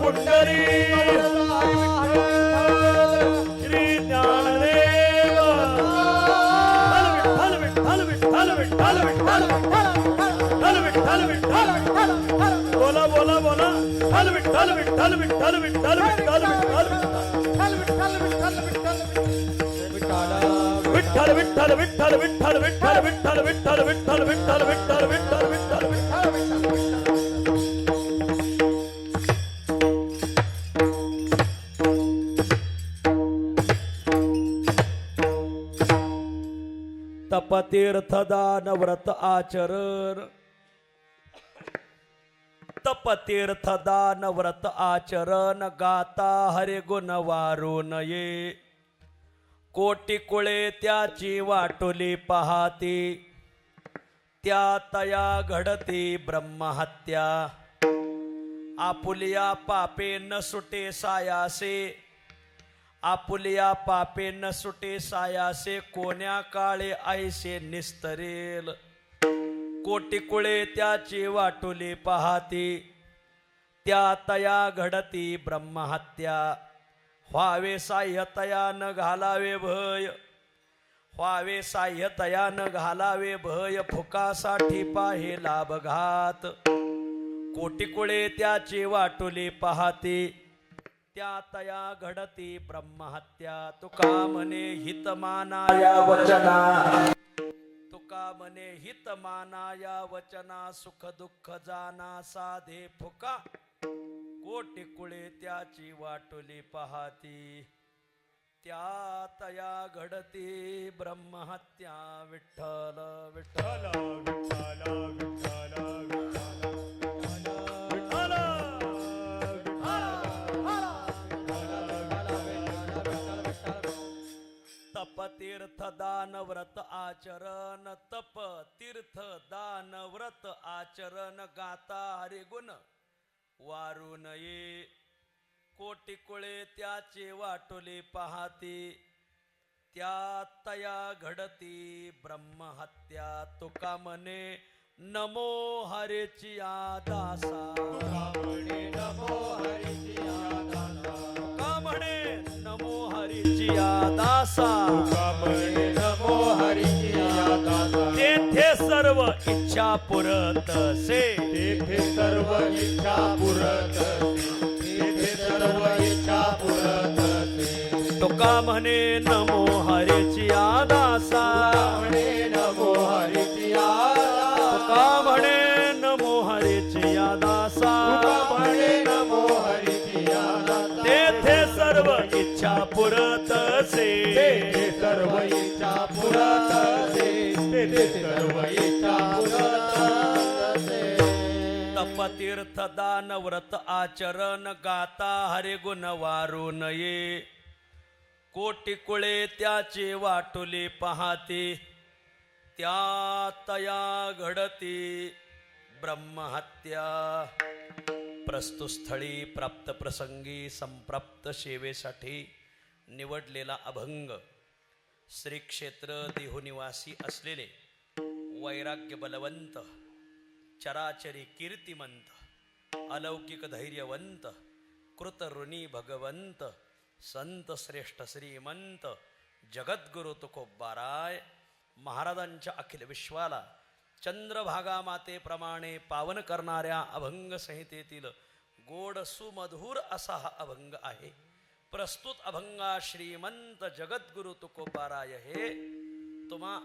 पुंडरी श्री ज्ञानदेव विठ्ठल विठ्ठल विठ्ठल विठ्ठल विठ्ठल विठ्ठल विठ्ठल विठ्ठल बोला बोला बोला विठ्ठल विठ्ठल विठ्ठल विठ्ठल विठ्ठल विठ्ठल विठ्ठल विठ्ठल विठ्ठल विठ्ठल विठ्ठल विठ्ठल विठ्ठल विठ्ठल विठ्ठल विठ्ठल विठ्ठल विठ्ठल तपतीर्थदान व्रत आचरण तपतीर्थदान व्रत आचरण गाता हरे गुण वारून ये कोटी कुळे त्याची वाटोली पाहाती त्या तया घडती ब्रह्महत्या आपुलिया पापे न सुटे सायासे आपुलिया पापे न सुटे सायासे कोण्या काळे ऐसे निस्तरेल कोटी कुळे त्याची वाटोली पाहाती त्या तया घडती ब्रह्महत्या व्हावे साह्यतया न घालावे भय व्हावे साह्यतया न घालावे भय फुकासाठी पाहे लाभघात कोटी कुळे त्याची वाटोली पाहाती त्या तया घडती ब्रह्महत्या तुका म्हणे हित मानाया वचना तुका म्हणे हित मानाया वचना सुख दुःख जाना साधे फुका कोटी कुळे त्याची वाटोली पाहाती त्या तया घडती ब्रह्महत्या विठ्ठल विठ्ठल विठ्ठल विठ्ठल तप तीर्थ दान व्रत आचरण तप तीर्थ दान व्रत आचरण गाता हरिगुण वारू नये कोटी कुळे त्याचे वाटोली पाहाती त्या तया घडती ब्रह्महत्या तुका म्हणे नमो हरेची दासा नमो हरीची तुका म्हणे नमो हरीची दासा नमो हरीची दासा तेथे सर्व इच्छा पुरतसे तेथे सर्व इच्छा पुरत तेथे सर्व इच्छा पुरत तुका म्हणे नमो हरीची दासा म्हणे नमो हरीची तुका म्हणे नमो हरीची दासा म्हणे नमो हरीची तेथे सर्व इच्छा पुरतसे तेथे सर्व इच्छा पुरत तेथे सर्व इच्छा पुरत तप तीर्थ दान व्रत आचरण गाता हरे गुण वारू नये कोटी कुळे त्याचे वाटोली पाहाती त्या तया घडती ब्रह्महत्या प्रस्तुत स्थळी प्राप्त प्रसंगी संप्राप्त सेवेसाठी निवडलेला अभंग श्री क्षेत्र देहुनिवासी असलेले वैराग्य बलवंत चराचरी कीर्तिमंत अलौकिक धैर्यवंत कृतऋणी भगवंत संत श्रेष्ठ श्रीमंत जगद्गुरु तुकोबाराय महाराजांच्या अखिल विश्वाला चंद्रभागा मातेप्रमाणे पावन करणाऱ्या अभंग संहितेतील गोड सुमधुर असा हा अभंग आहे. प्रस्तुत अभंगा श्रीमंत जगद्गुरु तुकोबाराय हे तुम्हा